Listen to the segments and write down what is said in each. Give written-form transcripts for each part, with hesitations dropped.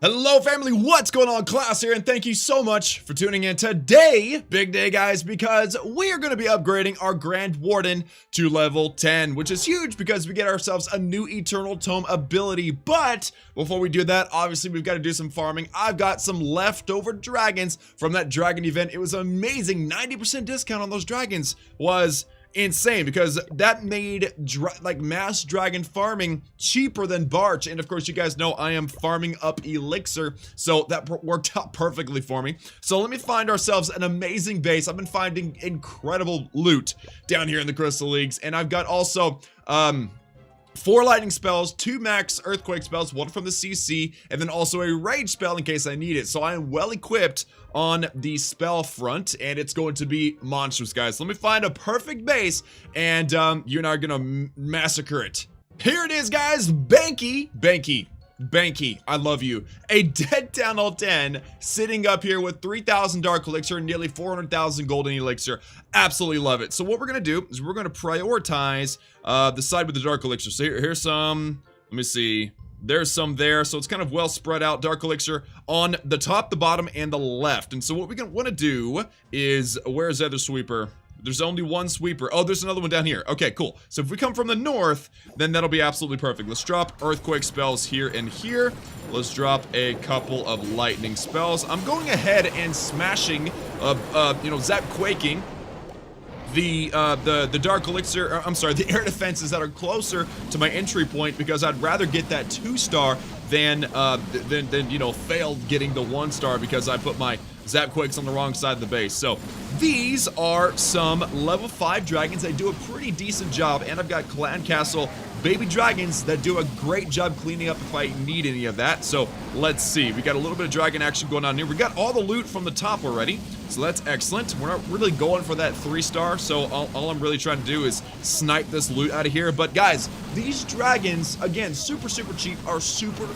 Hello family, what's going on? Klaus here, and thank you so much for tuning in today. Big day guys, because we are going to be upgrading our Grand Warden to level 10, which is huge because we get ourselves a new Eternal Tome ability. But before we do that, obviously we've got to do some farming. I've got some leftover dragons from that dragon event. It was amazing. 90% discount on those dragons was insane because that made like mass dragon farming cheaper than Barch. And of course you guys know I am farming up elixir, so that worked out perfectly for me. So let me find ourselves an amazing base. I've been finding incredible loot down here in the Crystal Leagues, and I've got also 4 lightning spells, 2 max earthquake spells, 1 from the CC, and then also a rage spell in case I need it. So I am well equipped on the spell front, and it's going to be monstrous, guys. Let me find a perfect base, and you and I are gonna massacre it. Here it is, guys. Banky, I love you. A dead Town Hall 10 sitting up here with 3,000 dark elixir and nearly 400,000 golden elixir. Absolutely love it. So what we're gonna do is we're gonna prioritize the side with the dark elixir. So here's some, let me see. There's some there, so it's kind of well spread out. Dark elixir on the top, the bottom, and the left. And so what we're gonna want to do is, where's the other sweeper? There's only one sweeper. Oh, there's another one down here. Okay, cool. So if we come from the north, then that'll be absolutely perfect. Let's drop earthquake spells here and here. Let's drop a couple of lightning spells. I'm going ahead and smashing, zap quaking the dark elixir, I'm sorry, the air defenses that are closer to my entry point, because I'd rather get that 2-star than fail getting the 1-star because I put my zap quakes on the wrong side of the base. So these are some level 5 dragons. They do a pretty decent job, and I've got Clan Castle baby dragons that do a great job cleaning up if I need any of that. So let's see, we got a little bit of dragon action going on here. We got all the loot from the top already, so that's excellent. We're not really going for that 3-star, so all I'm really trying to do is snipe this loot out of here. But guys, these dragons, again, super cheap, are super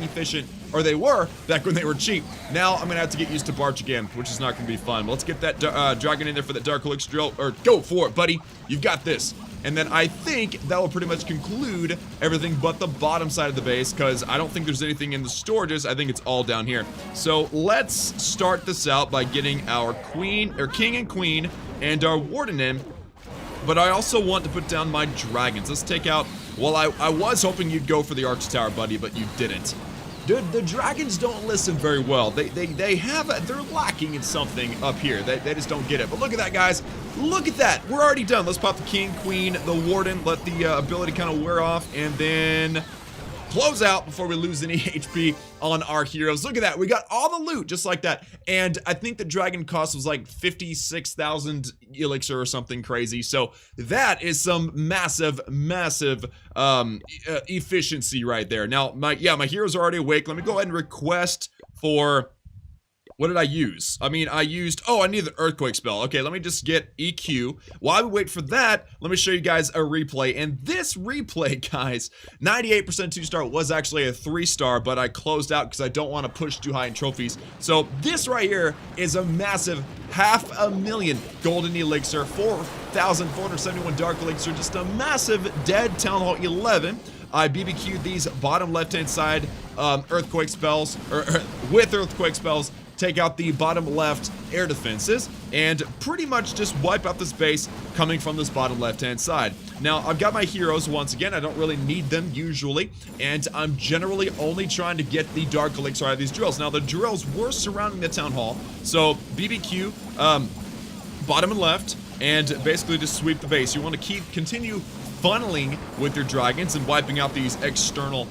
efficient, or they were back when they were cheap. Now I'm gonna have to get used to Barch again, which is not gonna be fun. But let's get that dragon in there for that dark elixir drill, or go for it, buddy. You've got this. And then I think that will pretty much conclude everything but the bottom side of the base, because I don't think there's anything in the storages. I think it's all down here. So let's start this out by getting our king and queen and our warden in. But I also want to put down my dragons. Let's take out, well, I was hoping you'd go for the arch tower, buddy, but you didn't. Dude, the dragons don't listen very well. They're lacking in something up here. They just don't get it. But look at that, guys. Look at that. We're already done. Let's pop the king, queen, the warden, let the ability kind of wear off, and then close out before we lose any HP on our heroes. Look at that. We got all the loot just like that. And I think the dragon cost was like 56,000 elixir or something crazy. So that is some massive efficiency right there. Now, my heroes are already awake. Let me go ahead and request for, what did I use? I need the earthquake spell. Okay, let me just get EQ. While we wait for that, let me show you guys a replay. And this replay, guys, 98% 2-star was actually a 3-star, but I closed out because I don't want to push too high in trophies. So this right here is a massive 500,000 golden elixir, 4,471 dark elixir, just a massive dead Town Hall 11. I BBQ'd these bottom left-hand side earthquake spells, or with earthquake spells, take out the bottom left air defenses, and pretty much just wipe out this base coming from this bottom left-hand side. Now, I've got my heroes once again. I don't really need them usually, and I'm generally only trying to get the dark elixir out of these drills. Now, the drills were surrounding the town hall, so BBQ, bottom and left, and basically just sweep the base. You want to continue funneling with your dragons and wiping out these external,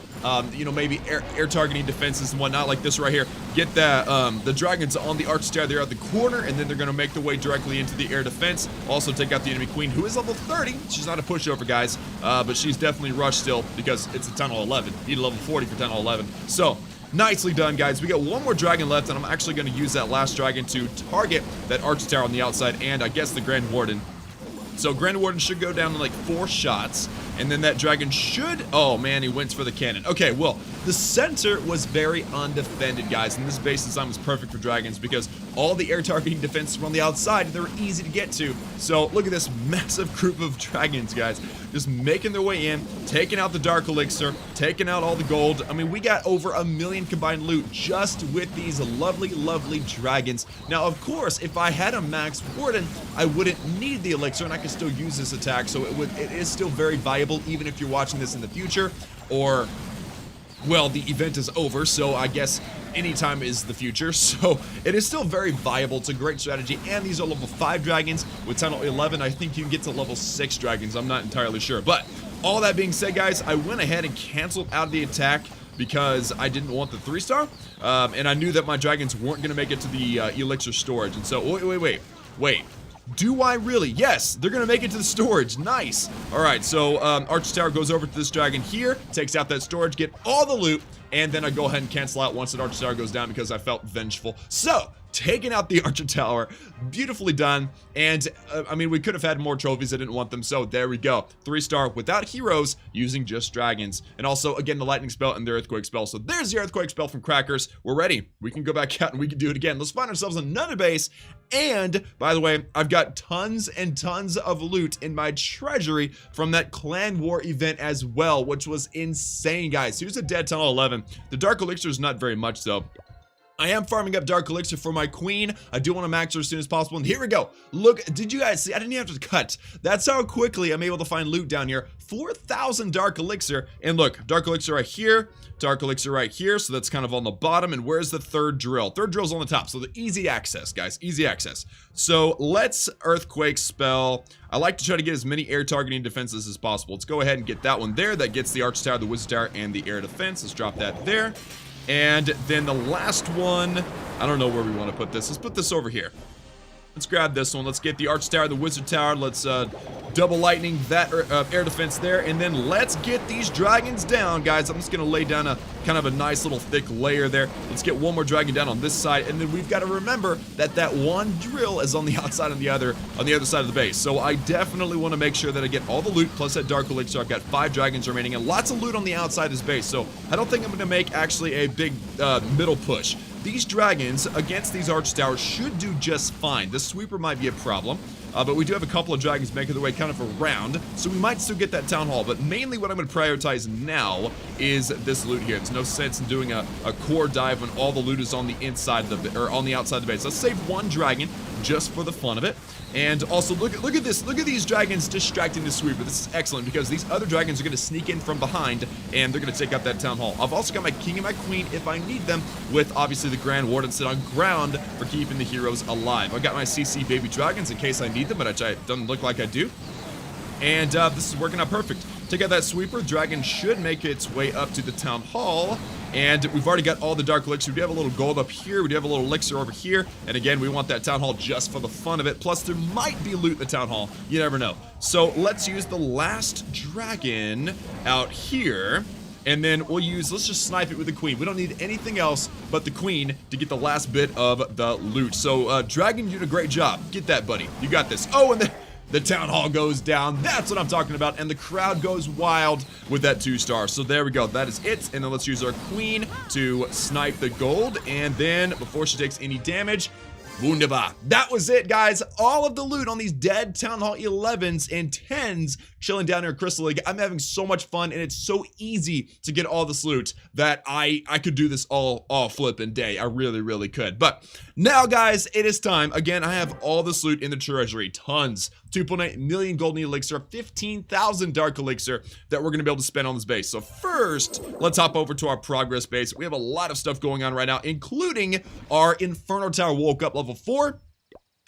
maybe air targeting defenses and whatnot, like this right here. Get the dragons on the arch tower there at the corner, and then they're going to make their way directly into the air defense. Also take out the enemy queen, who is level 30. She's not a pushover, guys, but she's definitely rushed still because it's a Town Hall 11. You need a level 40 for Town Hall 11. So nicely done, guys. We got one more dragon left, and I'm actually going to use that last dragon to target that arch tower on the outside, and I guess the Grand Warden. So Grand Warden should go down in like 4 shots, and then that dragon should, oh man, he went for the cannon. Okay, well, the center was very undefended, guys, and this base design was perfect for dragons because all the air targeting defenses were on the outside. They were easy to get to, So look at this massive group of dragons, guys, just making their way in, taking out the dark elixir, taking out all the gold. I mean, we got over 1 million combined loot just with these lovely, lovely dragons. Now, of course, if I had a max warden, I wouldn't need the elixir and I could still use this attack. So it is still very viable, even if you're watching this in the future, or, well, the event is over, so I guess anytime is the future. So it is still very viable. It's a great strategy, and these are level 5 dragons. With Tunnel 11, I think you can get to level 6 dragons. I'm not entirely sure, but all that being said, guys, I went ahead and canceled out the attack because I didn't want the 3-star, and I knew that my dragons weren't going to make it to the elixir storage. And so, wait. Do I really? Yes, they're gonna make it to the storage. Nice. All right, so Archer Tower goes over to this dragon here, takes out that storage, get all the loot, and then I go ahead and cancel out once that Archer Tower goes down because I felt vengeful. So, taking out the Archer Tower, beautifully done. And I mean, we could have had more trophies. I didn't want them, so there we go. 3-star without heroes, using just dragons. And also, again, the lightning spell and the earthquake spell. So there's the earthquake spell from Crackers. We're ready. We can go back out and we can do it again. Let's find ourselves another base. And by the way, I've got tons and tons of loot in my treasury from that clan war event as well, which was insane, guys. Here's a dead Tunnel 11. The dark elixir is not very much though. I am farming up Dark Elixir for my queen. I do want to max her as soon as possible. And here we go. Look, did you guys see? I didn't even have to cut. That's how quickly I'm able to find loot down here. 4,000 Dark Elixir. And look, Dark Elixir right here. Dark Elixir right here. So that's kind of on the bottom. And where's the third drill? Third drill's on the top. So the easy access, guys. Easy access. So let's Earthquake spell. I like to try to get as many air targeting defenses as possible. Let's go ahead and get that one there. That gets the Archer Tower, the Wizard Tower, and the air defense. Let's drop that there. And then the last one, I don't know where we want to put this. Let's put this over here. Let's grab this one. Let's get the Archer Tower, the Wizard Tower. Let's double lightning that air defense there. And then let's get these dragons down, guys. I'm just going to lay down a kind of a nice little thick layer there. Let's get one more dragon down on this side. And then we've got to remember that that one drill is on the outside on the other side of the base. So I definitely want to make sure that I get all the loot plus that Dark Elixir. I've got 5 dragons remaining and lots of loot on the outside of this base. So I don't think I'm going to make actually a big middle push. These dragons against these Archer Towers should do just fine. The sweeper might be a problem, but we do have a couple of dragons making their way kind of around, so we might still get that town hall. But mainly what I'm going to prioritize now is this loot here. There's no sense in doing a core dive when all the loot is on the inside of the, or on the outside of the base. Let's save one dragon just for the fun of it. And also look at this. Look at these dragons distracting the sweeper. This is excellent because these other dragons are going to sneak in from behind and they're going to take out that town hall. I've also got my king and my queen if I need them, with obviously the grand warden sit on ground for keeping the heroes alive. I've got my CC baby dragons in case I need them, but it doesn't look like I do. And this is working out perfect. Take out that sweeper. Dragon should make its way up to the town hall. And we've already got all the Dark Elixir. We do have a little gold up here. We do have a little elixir over here. And again, we want that town hall just for the fun of it. Plus, there might be loot in the town hall. You never know. So let's use the last dragon out here. And then let's just snipe it with the queen. We don't need anything else but the queen to get the last bit of the loot. So, dragon, you did a great job. Get that, buddy. You got this. Oh, and the town hall goes down. That's what I'm talking about. And the crowd goes wild with that 2-star. So there we go. That is it. And then let's use our queen to snipe the gold. And then before she takes any damage, wunderbar. That was it, guys. All of the loot on these dead Town Hall 11s and 10s chilling down here in Crystal Lake. I'm having so much fun, and it's so easy to get all this loot that I could do this all flipping day. I really, really could. But now, guys, it is time. Again, I have all this loot in the treasury. Tons. 2.8 million golden elixir, 15,000 dark elixir that we're going to be able to spend on this base. So first, let's hop over to our progress base. We have a lot of stuff going on right now, including our Inferno Tower woke up level 4.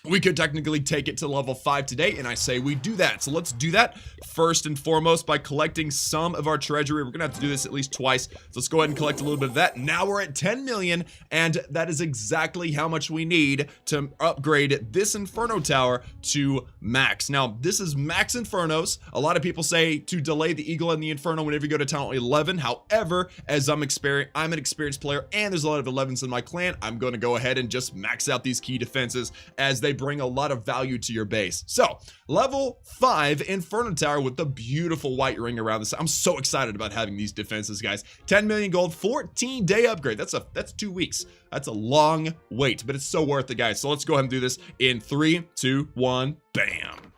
We could technically take it to level 5 today, and I say we do that. So let's do that first and foremost by collecting some of our treasury. We're gonna have to do this at least twice. So let's go ahead and collect a little bit of that. Now we're at 10 million, and that is exactly how much we need to upgrade this Inferno Tower to max. Now, this is max Infernos. A lot of people say to delay the Eagle and the Inferno whenever you go to Town 11. However, as I'm an experienced player, and there's a lot of 11s in my clan, I'm gonna go ahead and just max out these key defenses as they bring a lot of value to your base. So level 5 Inferno Tower with the beautiful white ring around this. I'm so excited about having these defenses, guys. 10 million gold, 14-day upgrade. That's 2 weeks. That's a long wait, but it's so worth it, guys. So let's go ahead and do this in 3, 2, 1, bam.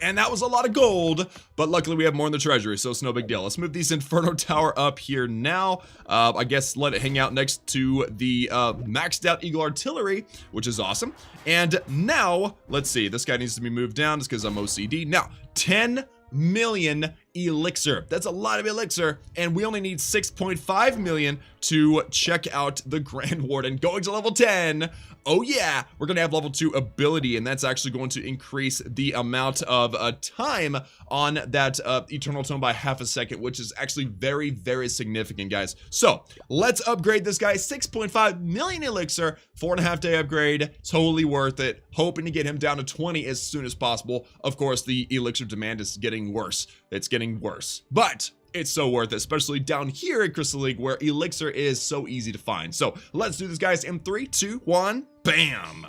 And that was a lot of gold, but luckily we have more in the treasury, so it's no big deal. Let's move these Inferno Tower up here now. I guess let it hang out next to the maxed out Eagle Artillery, which is awesome. And now, let's see, this guy needs to be moved down just because I'm OCD. Now, 10 million elixir. That's a lot of elixir, and we only need 6.5 million to check out the Grand Warden. Going to level 10. Oh yeah, we're gonna have level 2 ability, and that's actually going to increase the amount of time on that Eternal Tome by half a second, which is actually very, very significant, guys. So let's upgrade this guy. 6.5 million elixir, 4.5 day upgrade, totally worth it. Hoping to get him down to 20 as soon as possible. Of course, the elixir demand is getting worse. It's getting worse, but it's so worth it, especially down here in Crystal League where elixir is so easy to find. So let's do this, guys, in 3, 2, 1, bam.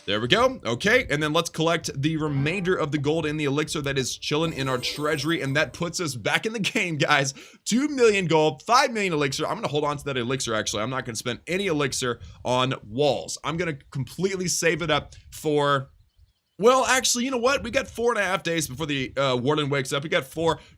There we go. Okay, and then let's collect the remainder of the gold and the elixir that is chilling in our treasury, and that puts us back in the game, guys. 2 million gold, 5 million elixir. I'm gonna hold on to that elixir, actually. I'm not gonna spend any elixir on walls. I'm gonna completely save it up for... Well, actually, you know what? We got 4.5 days before the Warden wakes up. We got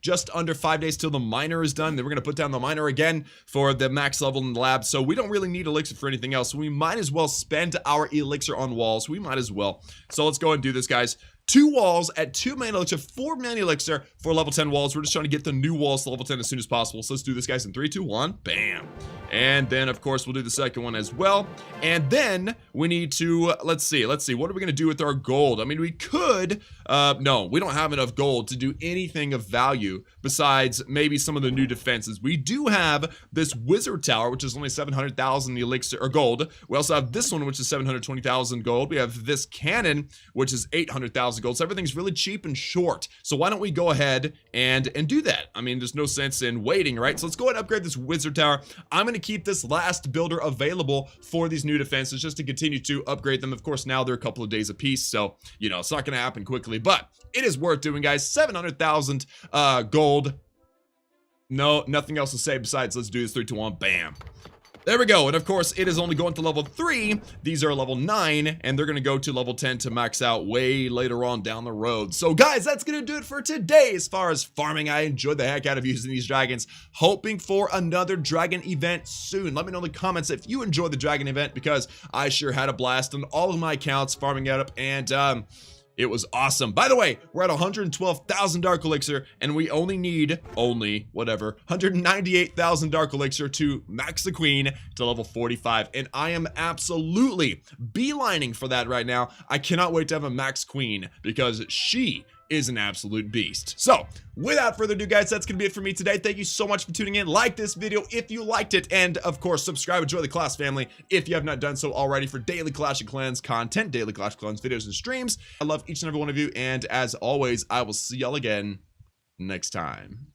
just under 5 days till the miner is done. Then we're going to put down the miner again for the max level in the lab. So we don't really need elixir for anything else. We might as well spend our elixir on walls. We might as well. So let's go and do this, guys. 2 walls at 2 million elixir, 4 million elixir for level 10 walls. We're just trying to get the new walls to level 10 as soon as possible. So let's do this, guys, in 3, 2, 1, bam. And then, of course, we'll do the second one as well. And then we need to, let's see, what are we going to do with our gold? I mean, we could, no, we don't have enough gold to do anything of value besides maybe some of the new defenses. We do have this wizard tower, which is only 700,000 elixir or gold. We also have this one, which is 720,000 gold. We have this cannon, which is 800,000 gold. So everything's really cheap and short. So why don't we go ahead and do that? I mean, there's no sense in waiting, right? So let's go ahead and upgrade this wizard tower. I'm going to keep this last builder available for these new defenses just to continue to upgrade them. Of course, now they're a couple of days apiece, so you know it's not going to happen quickly, but it is worth doing, guys. 700,000 gold. No, nothing else to say besides let's do this. 3, 2, 1, bam. There we go. And of course, it is only going to level 3. These are level 9, and they're going to go to level 10 to max out way later on down the road. So guys, that's going to do it for today. As far as farming, I enjoyed the heck out of using these dragons. Hoping for another dragon event soon. Let me know in the comments if you enjoyed the dragon event, because I sure had a blast on all of my accounts farming it up, and it was awesome. By the way, we're at 112,000 Dark Elixir, and we only need, 198,000 Dark Elixir to max the Queen to level 45. And I am absolutely beelining for that right now. I cannot wait to have a max Queen because she is an absolute beast. So without further ado, guys, that's gonna be it for me today. Thank you so much for tuning in. Like this video if you liked it, and of course subscribe and join the Klaus family if you have not done so already for daily Clash of Clans content, daily Clash of Clans videos and streams. I love each and every one of you, and as always, I will see y'all again next time.